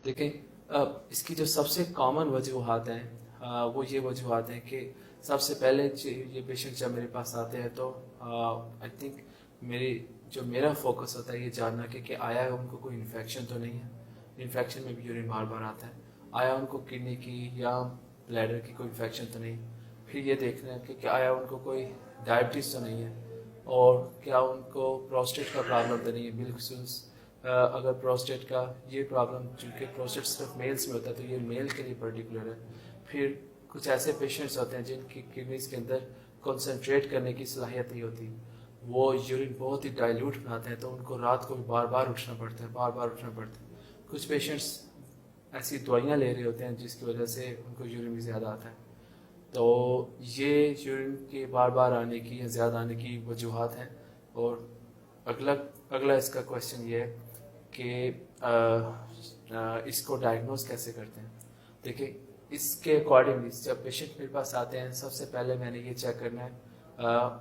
دیکھیں، اس کی جو سب سے کامن وجوہات ہیں وہ یہ وجوہات ہیں کہ سب سے پہلے یہ پیشنٹ جب میرے پاس آتے ہیں تو آئی تھنک میرا فوکس ہوتا ہے یہ جاننا کہ آیا ان کو کوئی انفیکشن تو نہیں ہے، انفیکشن میں بھی یورین بار بار آتا ہے، آیا ان کو کڈنی کی یا بلیڈر کی کوئی انفیکشن تو نہیں، پھر یہ دیکھنا ہے کہ آیا ان کو کوئی ڈائبٹیز تو نہیں ہے، اور کیا ان کو پروسٹیٹ کا پرابلم تو نہیں ہے، بالخصوص اگر پروسٹیٹ کا یہ پرابلم، چونکہ پروسٹیٹ صرف میلس میں ہوتا ہے تو یہ میل کے لیے پرٹیکولر ہے۔ پھر کچھ ایسے پیشنٹس ہوتے ہیں جن کی کڈنیز کے اندر کنسنٹریٹ کرنے کی صلاحیت نہیں ہوتی، وہ یورین بہت ہی ڈائلیوٹ بناتے ہیں تو ان کو رات کو بھی بار بار اٹھنا پڑتا ہے، بار بار اٹھنا پڑتا ہے۔ کچھ پیشنٹس ایسی دوائیاں لے رہے ہوتے ہیں جس کی وجہ سے ان کو یورین بھی زیادہ آتا ہے۔ تو یہ یورین کے بار بار آنے کی یا زیادہ آنے کی وجوہات ہیں۔ اور اگلا اس کا کویشچن یہ ہے کہ اس کو ڈائگنوز کیسے کرتے ہیں۔ دیکھیں، اس کے اکارڈنگلی جب پیشنٹ میرے پاس آتے ہیں سب سے پہلے میں نے یہ چیک کرنا ہے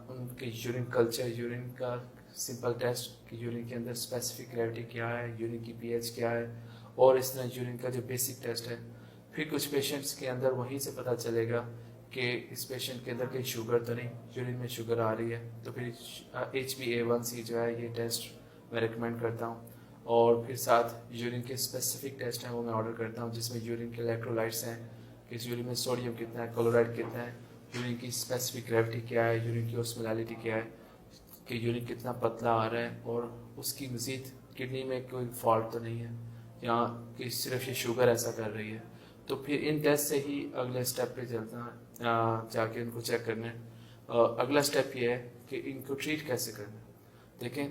ان کے یورین کلچر، یورین کا سمپل ٹیسٹ کہ یورین کے اندر اسپیسیفک گریوٹی کیا ہے، یورین کی پی ایچ کیا ہے، اور اس طرح یورین کا جو بیسک ٹیسٹ ہے۔ پھر کچھ پیشنٹس کے اندر وہیں سے پتہ چلے گا کہ اس پیشنٹ کے اندر کہیں شوگر تو نہیں، یورین میں شوگر آ رہی ہے تو پھر HbA1c جو ہے یہ ٹیسٹ میں ریکمینڈ کرتا ہوں، اور پھر ساتھ یورین کے اسپیسیفک ٹیسٹ ہیں وہ میں آرڈر کرتا ہوں، جس میں یورین کے الیکٹرولائٹس ہیں کہ اس یورین میں سوڈیم کتنا ہے، کلورائڈ کتنا ہے، یورین کی اسپیسیفک گریوٹی کیا ہے، یورین کی اوسمولیلٹی کیا ہے، کہ یورین کتنا پتلا آ رہا ہے، اور اس کی مزید کڈنی میں کوئی فالٹ تو نہیں ہے یا کہ صرف یہ شوگر ایسا کر رہی ہے۔ تو پھر ان ٹیسٹ سے ہی اگلے اسٹیپ پہ چلتا ہے، جا کے ان کو چیک کرنا ہے۔ اگلا اسٹیپ یہ ہے کہ ان کو ٹریٹ کیسے کرنا ہے۔ دیکھیں،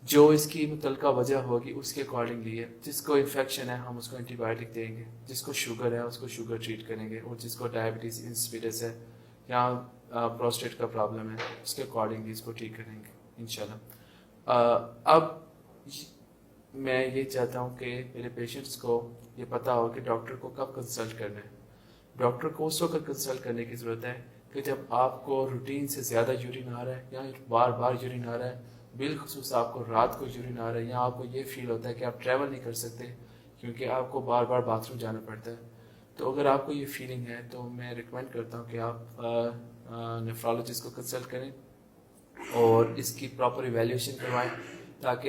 جو اس کی متعلقہ وجہ ہوگی اس کے اکارڈنگلی ہے، جس کو انفیکشن ہے ہم اس کو اینٹی بایوٹک دیں گے، جس کو شوگر ہے اس کو شوگر ٹریٹ کریں گے، اور جس کو ڈائبٹیز انسپیڈس ہے یا پروسٹیٹ کا پرابلم ہے اس کے اکارڈنگلی اس کو ٹریٹ کریں گے انشاءاللہ۔ اب میں یہ چاہتا ہوں کہ میرے پیشنٹس کو یہ پتہ ہو کہ ڈاکٹر کو کب کنسلٹ کرنا ہے۔ ڈاکٹر کو اس وقت کنسلٹ کرنے کی ضرورت ہے کہ جب آپ کو روٹین سے زیادہ یورین آ رہا ہے یا بار بار یورین آ رہا ہے، بالخصوص آپ کو رات کو یورین آ رہا ہے یا آپ کو یہ فیل ہوتا ہے کہ آپ ٹریول نہیں کر سکتے کیونکہ آپ کو بار بار باتھ روم جانا پڑتا ہے۔ تو اگر آپ کو یہ فیلنگ ہے تو میں ریکمینڈ کرتا ہوں کہ آپ نیفرولوجسٹ کو کنسلٹ کریں اور اس کی پراپر ایویلیویشن کروائیں، تاکہ